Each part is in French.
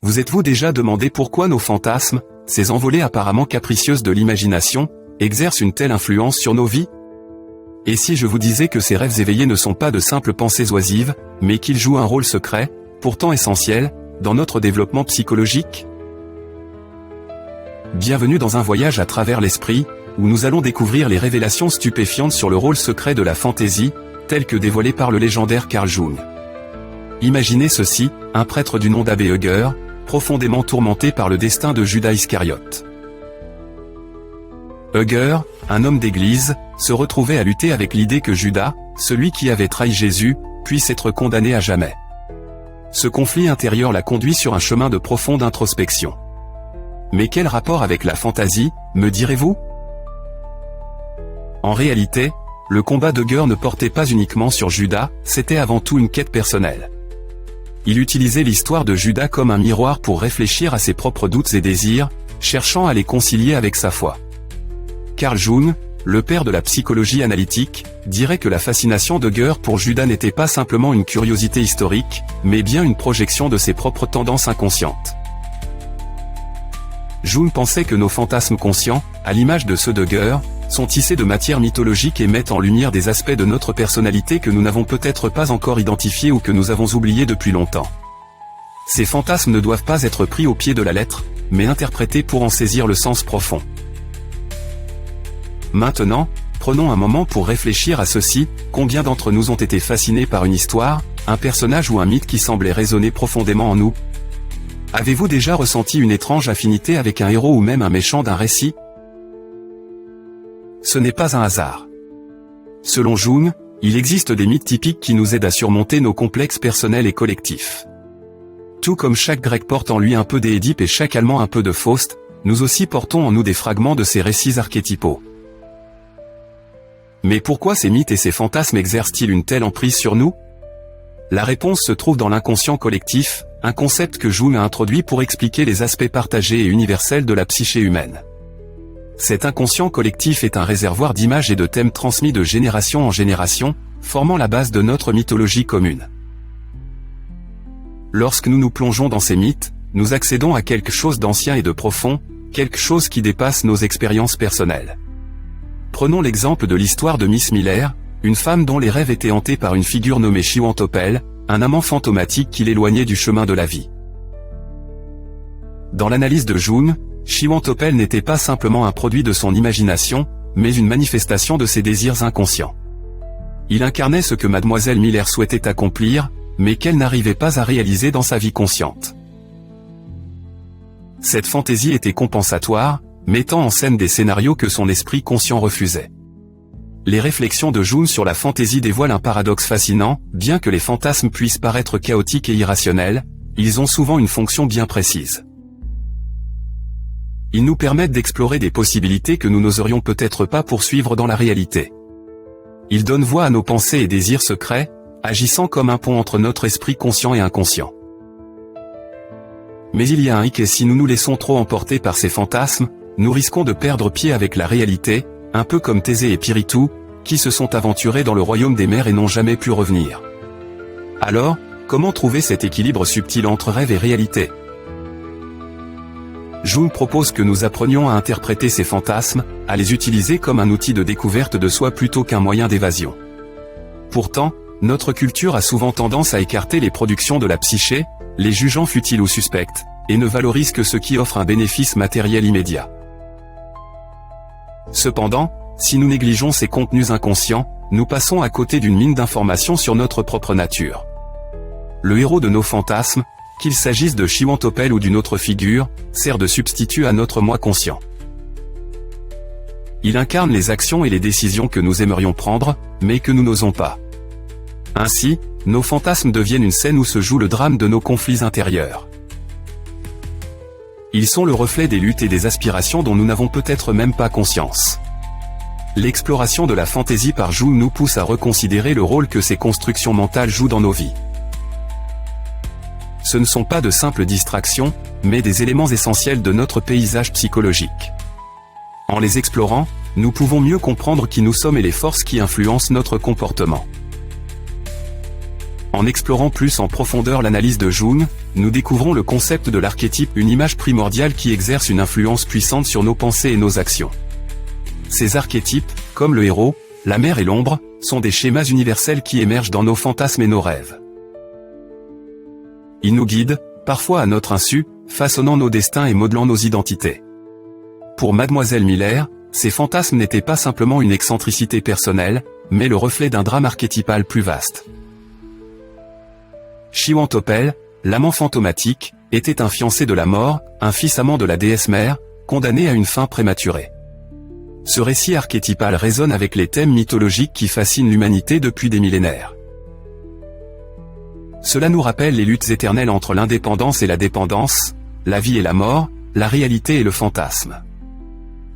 Vous êtes-vous déjà demandé pourquoi nos fantasmes, ces envolées apparemment capricieuses de l'imagination, exercent une telle influence sur nos vies? Et si je vous disais que ces rêves éveillés ne sont pas de simples pensées oisives, mais qu'ils jouent un rôle secret, pourtant essentiel, dans notre développement psychologique? Bienvenue dans un voyage à travers l'esprit, où nous allons découvrir les révélations stupéfiantes sur le rôle secret de la fantaisie, tel que dévoilé par le légendaire Carl Jung. Imaginez ceci, un prêtre du nom d'Abbé Hugger, profondément tourmenté par le destin de Judas Iscariote. Hugger, un homme d'église, se retrouvait à lutter avec l'idée que Judas, celui qui avait trahi Jésus, puisse être condamné à jamais. Ce conflit intérieur l'a conduit sur un chemin de profonde introspection. Mais quel rapport avec la fantaisie, me direz-vous? En réalité, le combat d'Hugger ne portait pas uniquement sur Judas, c'était avant tout une quête personnelle. Il utilisait l'histoire de Judas comme un miroir pour réfléchir à ses propres doutes et désirs, cherchant à les concilier avec sa foi. Carl Jung, le père de la psychologie analytique, dirait que la fascination d'Hugger pour Judas n'était pas simplement une curiosité historique, mais bien une projection de ses propres tendances inconscientes. Jung pensait que nos fantasmes conscients, à l'image de ceux d'Hugger, sont tissés de matière mythologique et mettent en lumière des aspects de notre personnalité que nous n'avons peut-être pas encore identifiés ou que nous avons oubliés depuis longtemps. Ces fantasmes ne doivent pas être pris au pied de la lettre, mais interprétés pour en saisir le sens profond. Maintenant, prenons un moment pour réfléchir à ceci. Combien d'entre nous ont été fascinés par une histoire, un personnage ou un mythe qui semblait résonner profondément en nous? Avez-vous déjà ressenti une étrange affinité avec un héros ou même un méchant d'un récit? Ce n'est pas un hasard. Selon Jung, il existe des mythes typiques qui nous aident à surmonter nos complexes personnels et collectifs. Tout comme chaque grec porte en lui un peu d'Édipe et chaque allemand un peu de Faust, nous aussi portons en nous des fragments de ces récits archétypaux. Mais pourquoi ces mythes et ces fantasmes exercent-ils une telle emprise sur nous? La réponse se trouve dans l'inconscient collectif, un concept que Jung a introduit pour expliquer les aspects partagés et universels de la psyché humaine. Cet inconscient collectif est un réservoir d'images et de thèmes transmis de génération en génération, formant la base de notre mythologie commune. Lorsque nous nous plongeons dans ces mythes, nous accédons à quelque chose d'ancien et de profond, quelque chose qui dépasse nos expériences personnelles. Prenons l'exemple de l'histoire de Miss Miller, une femme dont les rêves étaient hantés par une figure nommée Chiwantopel, un amant fantomatique qui l'éloignait du chemin de la vie. Dans l'analyse de Jung, Chiwantopel n'était pas simplement un produit de son imagination, mais une manifestation de ses désirs inconscients. Il incarnait ce que Mademoiselle Miller souhaitait accomplir, mais qu'elle n'arrivait pas à réaliser dans sa vie consciente. Cette fantaisie était compensatoire, mettant en scène des scénarios que son esprit conscient refusait. Les réflexions de Jung sur la fantaisie dévoilent un paradoxe fascinant, bien que les fantasmes puissent paraître chaotiques et irrationnels, ils ont souvent une fonction bien précise. Ils nous permettent d'explorer des possibilités que nous n'oserions peut-être pas poursuivre dans la réalité. Ils donnent voix à nos pensées et désirs secrets, agissant comme un pont entre notre esprit conscient et inconscient. Mais il y a un hic, et si nous nous laissons trop emporter par ces fantasmes, nous risquons de perdre pied avec la réalité, un peu comme Thésée et Pirithou, qui se sont aventurés dans le royaume des mers et n'ont jamais pu revenir. Alors, comment trouver cet équilibre subtil entre rêve et réalité? Jung propose que nous apprenions à interpréter ces fantasmes, à les utiliser comme un outil de découverte de soi plutôt qu'un moyen d'évasion. Pourtant, notre culture a souvent tendance à écarter les productions de la psyché, les jugeant futiles ou suspectes, et ne valorise que ce qui offre un bénéfice matériel immédiat. Cependant, si nous négligeons ces contenus inconscients, nous passons à côté d'une mine d'informations sur notre propre nature. Le héros de nos fantasmes, qu'il s'agisse de Chiwantopel ou d'une autre figure, sert de substitut à notre moi conscient. Il incarne les actions et les décisions que nous aimerions prendre, mais que nous n'osons pas. Ainsi, nos fantasmes deviennent une scène où se joue le drame de nos conflits intérieurs. Ils sont le reflet des luttes et des aspirations dont nous n'avons peut-être même pas conscience. L'exploration de la fantaisie par Jung nous pousse à reconsidérer le rôle que ces constructions mentales jouent dans nos vies. Ce ne sont pas de simples distractions, mais des éléments essentiels de notre paysage psychologique. En les explorant, nous pouvons mieux comprendre qui nous sommes et les forces qui influencent notre comportement. En explorant plus en profondeur l'analyse de Jung, nous découvrons le concept de l'archétype, une image primordiale qui exerce une influence puissante sur nos pensées et nos actions. Ces archétypes, comme le héros, la mère et l'ombre, sont des schémas universels qui émergent dans nos fantasmes et nos rêves. Ils nous guident, parfois à notre insu, façonnant nos destins et modelant nos identités. Pour Mademoiselle Miller, ces fantasmes n'étaient pas simplement une excentricité personnelle, mais le reflet d'un drame archétypal plus vaste. Chiwantopel, l'amant fantomatique, était un fiancé de la mort, un fils amant de la déesse mère, condamné à une fin prématurée. Ce récit archétypal résonne avec les thèmes mythologiques qui fascinent l'humanité depuis des millénaires. Cela nous rappelle les luttes éternelles entre l'indépendance et la dépendance, la vie et la mort, la réalité et le fantasme.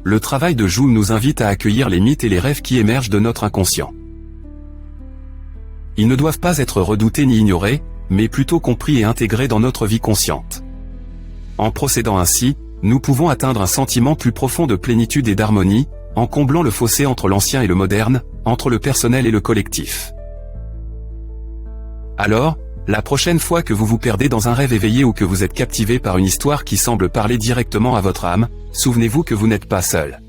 Le travail de Jung nous invite à accueillir les mythes et les rêves qui émergent de notre inconscient. Ils ne doivent pas être redoutés ni ignorés, mais plutôt compris et intégrés dans notre vie consciente. En procédant ainsi, nous pouvons atteindre un sentiment plus profond de plénitude et d'harmonie, en comblant le fossé entre l'ancien et le moderne, entre le personnel et le collectif. Alors, la prochaine fois que vous vous perdez dans un rêve éveillé ou que vous êtes captivé par une histoire qui semble parler directement à votre âme, souvenez-vous que vous n'êtes pas seul.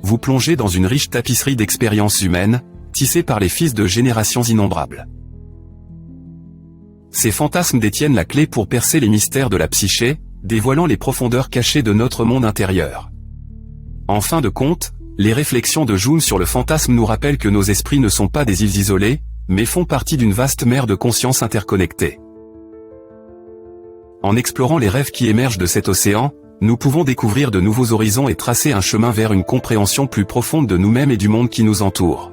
Vous plongez dans une riche tapisserie d'expériences humaines, tissée par les fils de générations innombrables. Ces fantasmes détiennent la clé pour percer les mystères de la psyché, dévoilant les profondeurs cachées de notre monde intérieur. En fin de compte, les réflexions de Jung sur le fantasme nous rappellent que nos esprits ne sont pas des îles isolées, mais font partie d'une vaste mer de conscience interconnectée. En explorant les rêves qui émergent de cet océan, nous pouvons découvrir de nouveaux horizons et tracer un chemin vers une compréhension plus profonde de nous-mêmes et du monde qui nous entoure.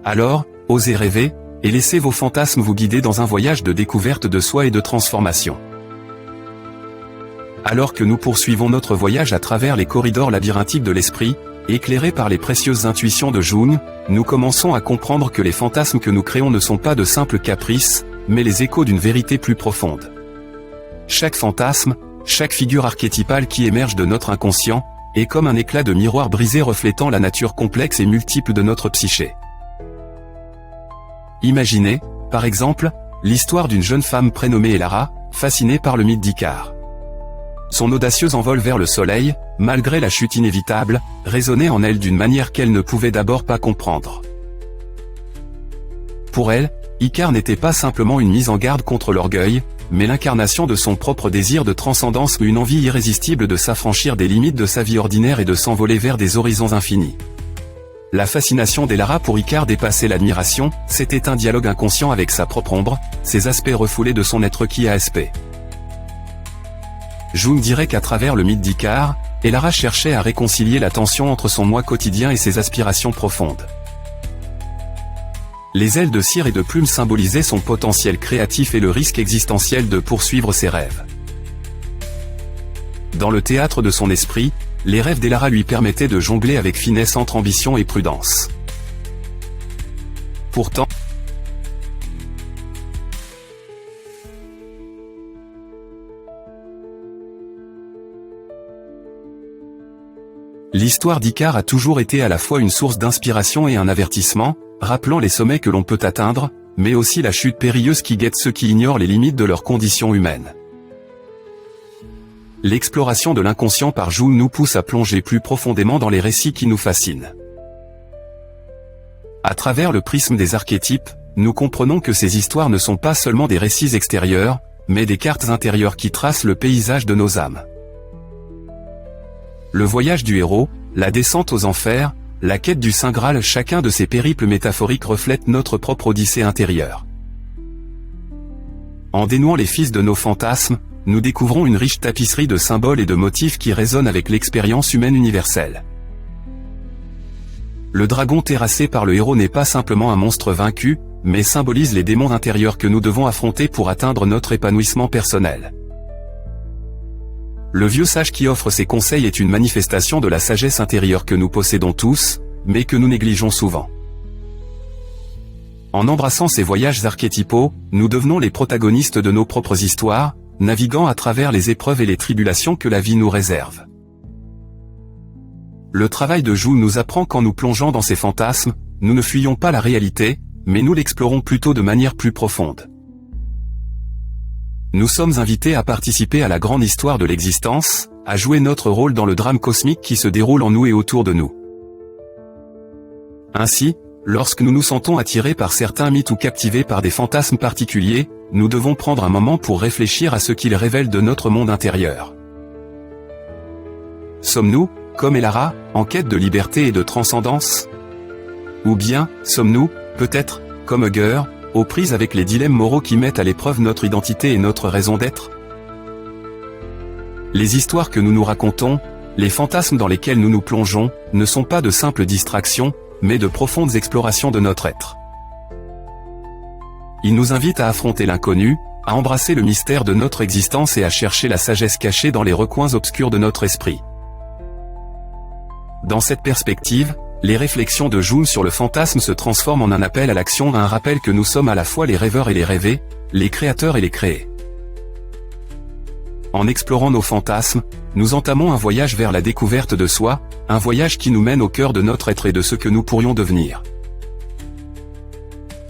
Alors, osez rêver, et laissez vos fantasmes vous guider dans un voyage de découverte de soi et de transformation. Alors que nous poursuivons notre voyage à travers les corridors labyrinthiques de l'esprit, éclairés par les précieuses intuitions de Jung, nous commençons à comprendre que les fantasmes que nous créons ne sont pas de simples caprices, mais les échos d'une vérité plus profonde. Chaque fantasme, chaque figure archétypale qui émerge de notre inconscient, est comme un éclat de miroir brisé reflétant la nature complexe et multiple de notre psyché. Imaginez, par exemple, l'histoire d'une jeune femme prénommée Elara, fascinée par le mythe d'Icare. Son audacieux envol vers le soleil, malgré la chute inévitable, résonnait en elle d'une manière qu'elle ne pouvait d'abord pas comprendre. Pour elle, Icare n'était pas simplement une mise en garde contre l'orgueil, mais l'incarnation de son propre désir de transcendance ou une envie irrésistible de s'affranchir des limites de sa vie ordinaire et de s'envoler vers des horizons infinis. La fascination d'Elara pour Icare dépassait l'admiration, c'était un dialogue inconscient avec sa propre ombre, ses aspects refoulés de son être qui a aspect. Jung dirait qu'à travers le mythe d'Icare, Elara cherchait à réconcilier la tension entre son moi quotidien et ses aspirations profondes. Les ailes de cire et de plume symbolisaient son potentiel créatif et le risque existentiel de poursuivre ses rêves. Dans le théâtre de son esprit, les rêves d'Elara lui permettaient de jongler avec finesse entre ambition et prudence. Pourtant, l'histoire d'Icare a toujours été à la fois une source d'inspiration et un avertissement, rappelant les sommets que l'on peut atteindre, mais aussi la chute périlleuse qui guette ceux qui ignorent les limites de leur condition humaine. L'exploration de l'inconscient par Jung nous pousse à plonger plus profondément dans les récits qui nous fascinent. À travers le prisme des archétypes, nous comprenons que ces histoires ne sont pas seulement des récits extérieurs, mais des cartes intérieures qui tracent le paysage de nos âmes. Le voyage du héros, la descente aux enfers, la quête du Saint Graal, chacun de ces périples métaphoriques reflète notre propre odyssée intérieure. En dénouant les fils de nos fantasmes, nous découvrons une riche tapisserie de symboles et de motifs qui résonnent avec l'expérience humaine universelle. Le dragon terrassé par le héros n'est pas simplement un monstre vaincu, mais symbolise les démons intérieurs que nous devons affronter pour atteindre notre épanouissement personnel. Le vieux sage qui offre ses conseils est une manifestation de la sagesse intérieure que nous possédons tous, mais que nous négligeons souvent. En embrassant ces voyages archétypaux, nous devenons les protagonistes de nos propres histoires, naviguant à travers les épreuves et les tribulations que la vie nous réserve. Le travail de Jung nous apprend qu'en nous plongeant dans ces fantasmes, nous ne fuyons pas la réalité, mais nous l'explorons plutôt de manière plus profonde. Nous sommes invités à participer à la grande histoire de l'existence, à jouer notre rôle dans le drame cosmique qui se déroule en nous et autour de nous. Ainsi, lorsque nous nous sentons attirés par certains mythes ou captivés par des fantasmes particuliers, nous devons prendre un moment pour réfléchir à ce qu'ils révèlent de notre monde intérieur. Sommes-nous, comme Elara, en quête de liberté et de transcendance? Ou bien, sommes-nous, peut-être, comme Hugger, aux prises avec les dilemmes moraux qui mettent à l'épreuve notre identité et notre raison d'être? Les histoires que nous nous racontons, les fantasmes dans lesquels nous nous plongeons, ne sont pas de simples distractions, mais de profondes explorations de notre être. Ils nous invitent à affronter l'inconnu, à embrasser le mystère de notre existence et à chercher la sagesse cachée dans les recoins obscurs de notre esprit. Dans cette perspective, les réflexions de Jung sur le fantasme se transforment en un appel à l'action, un rappel que nous sommes à la fois les rêveurs et les rêvés, les créateurs et les créés. En explorant nos fantasmes, nous entamons un voyage vers la découverte de soi, un voyage qui nous mène au cœur de notre être et de ce que nous pourrions devenir.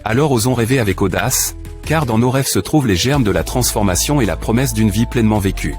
Alors osons rêver avec audace, car dans nos rêves se trouvent les germes de la transformation et la promesse d'une vie pleinement vécue.